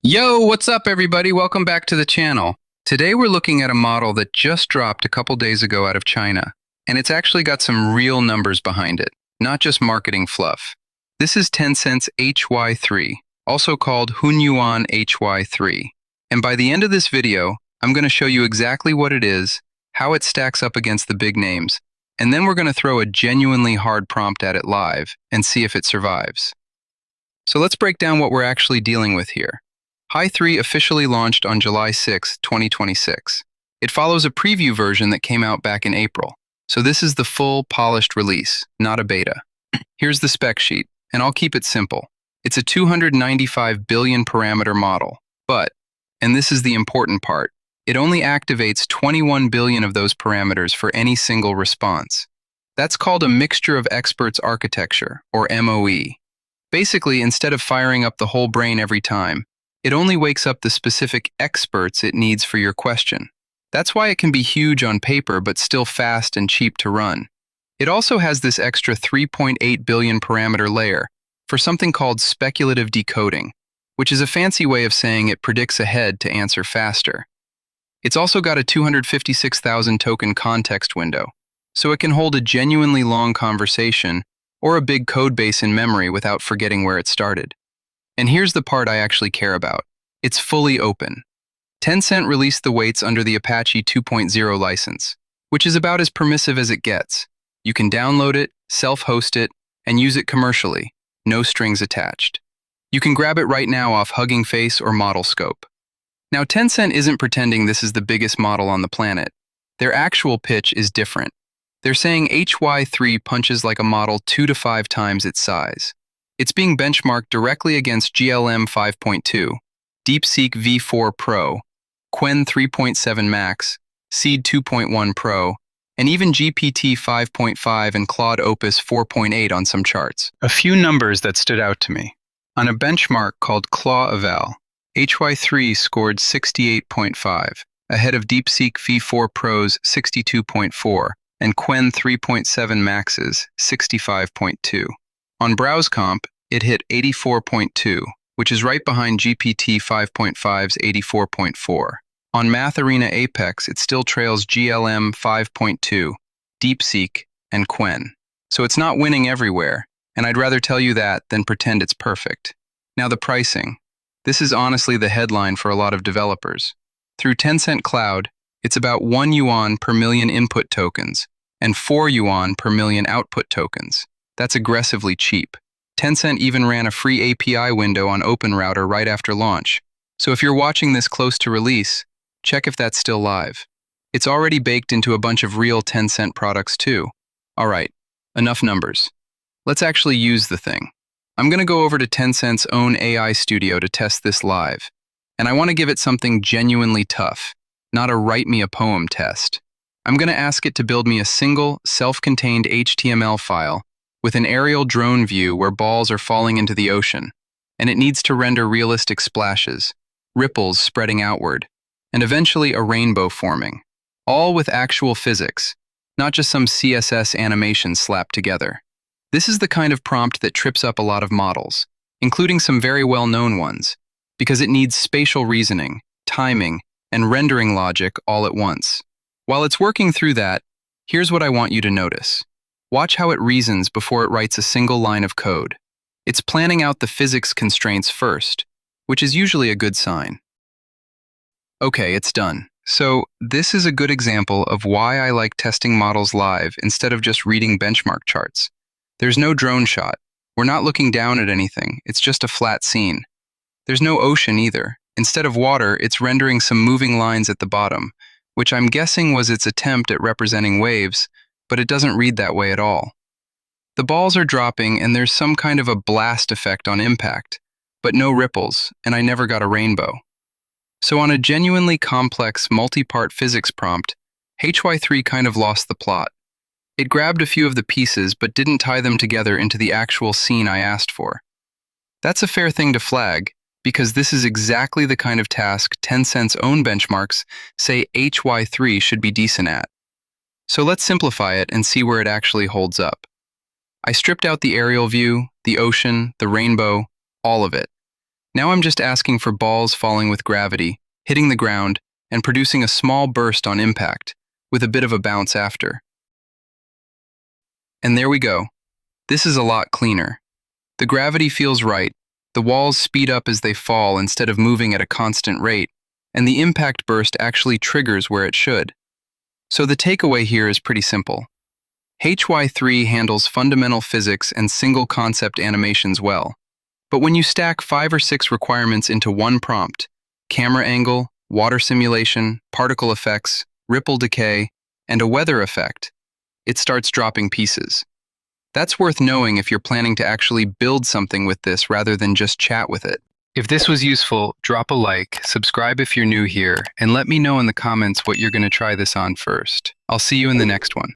Yo, what's up everybody? Welcome back to the channel. Today we're looking at a model that just dropped a couple days ago out of China, and it's actually got some real numbers behind it, not just marketing fluff. This is Tencent's HY3, also called Hunyuan Hy3. And by the end of this video, I'm going to show you exactly what it is, how it stacks up against the big names, and then we're going to throw a genuinely hard prompt at it live and see if it survives. So let's break down what we're actually dealing with here. Hy3 officially launched on July 6, 2026. It follows a preview version that came out back in April. So this is the full, polished release, not a beta. Here's the spec sheet, and I'll keep it simple. It's a 295 billion parameter model, but, and this is the important part, it only activates 21 billion of those parameters for any single response. That's called a mixture of experts architecture, or MOE. Basically, instead of firing up the whole brain every time, it only wakes up the specific experts it needs for your question. That's why it can be huge on paper but still fast and cheap to run. It also has this extra 3.8 billion parameter layer for something called speculative decoding, which is a fancy way of saying it predicts ahead to answer faster. It's also got a 256,000 token context window, so it can hold a genuinely long conversation or a big code base in memory without forgetting where it started. And here's the part I actually care about. It's fully open. Tencent released the weights under the Apache 2.0 license, which is about as permissive as it gets. You can download it, self-host it, and use it commercially, no strings attached. You can grab it right now off Hugging Face or ModelScope. Now, Tencent isn't pretending this is the biggest model on the planet. Their actual pitch is different. They're saying HY3 punches like a model 2 to 5 times its size. It's being benchmarked directly against GLM 5.2, DeepSeek V4 Pro, Qwen 3.7 Max, Seed 2.1 Pro, and even GPT-5.5 and Claude Opus 4.8 on some charts. A few numbers that stood out to me. On a benchmark called Claude Eval, HY3 scored 68.5, ahead of DeepSeek V4 Pro's 62.4 and Qwen 3.7 Max's 65.2. On BrowseComp, it hit 84.2, which is right behind GPT-5.5's 84.4. On MathArena Apex, it still trails GLM 5.2, DeepSeek, and Qwen. So it's not winning everywhere, and I'd rather tell you that than pretend it's perfect. Now the pricing. This is honestly the headline for a lot of developers. Through Tencent Cloud, it's about 1 yuan per million input tokens and 4 yuan per million output tokens. That's aggressively cheap. Tencent even ran a free API window on OpenRouter right after launch. So if you're watching this close to release, check if that's still live. It's already baked into a bunch of real Tencent products too. Alright, enough numbers. Let's actually use the thing. I'm going to go over to Tencent's own AI studio to test this live. And I want to give it something genuinely tough, not a write me a poem test. I'm going to ask it to build me a single, self-contained HTML file with an aerial drone view where balls are falling into the ocean, and it needs to render realistic splashes, ripples spreading outward, and eventually a rainbow forming, all with actual physics, not just some CSS animation slapped together. This is the kind of prompt that trips up a lot of models, including some very well-known ones, because it needs spatial reasoning, timing, and rendering logic all at once. While it's working through that, here's what I want you to notice. Watch how it reasons before it writes a single line of code. It's planning out the physics constraints first, which is usually a good sign. Okay, it's done. So this is a good example of why I like testing models live instead of just reading benchmark charts. There's no drone shot. We're not looking down at anything. It's just a flat scene. There's no ocean either. Instead of water, it's rendering some moving lines at the bottom, which I'm guessing was its attempt at representing waves, but it doesn't read that way at all. The balls are dropping and there's some kind of a blast effect on impact, but no ripples, and I never got a rainbow. So on a genuinely complex multi-part physics prompt, HY3 kind of lost the plot. It grabbed a few of the pieces but didn't tie them together into the actual scene I asked for. That's a fair thing to flag, because this is exactly the kind of task Tencent's own benchmarks say HY3 should be decent at. So let's simplify it and see where it actually holds up. I stripped out the aerial view, the ocean, the rainbow, all of it. Now I'm just asking for balls falling with gravity, hitting the ground, and producing a small burst on impact, with a bit of a bounce after. And there we go. This is a lot cleaner. The gravity feels right, the walls speed up as they fall instead of moving at a constant rate, and the impact burst actually triggers where it should. So the takeaway here is pretty simple. Hy3 handles fundamental physics and single concept animations well. But when you stack 5 or 6 requirements into one prompt, camera angle, water simulation, particle effects, ripple decay, and a weather effect, it starts dropping pieces. That's worth knowing if you're planning to actually build something with this rather than just chat with it. If this was useful, drop a like, subscribe if you're new here, and let me know in the comments what you're going to try this on first. I'll see you in the next one.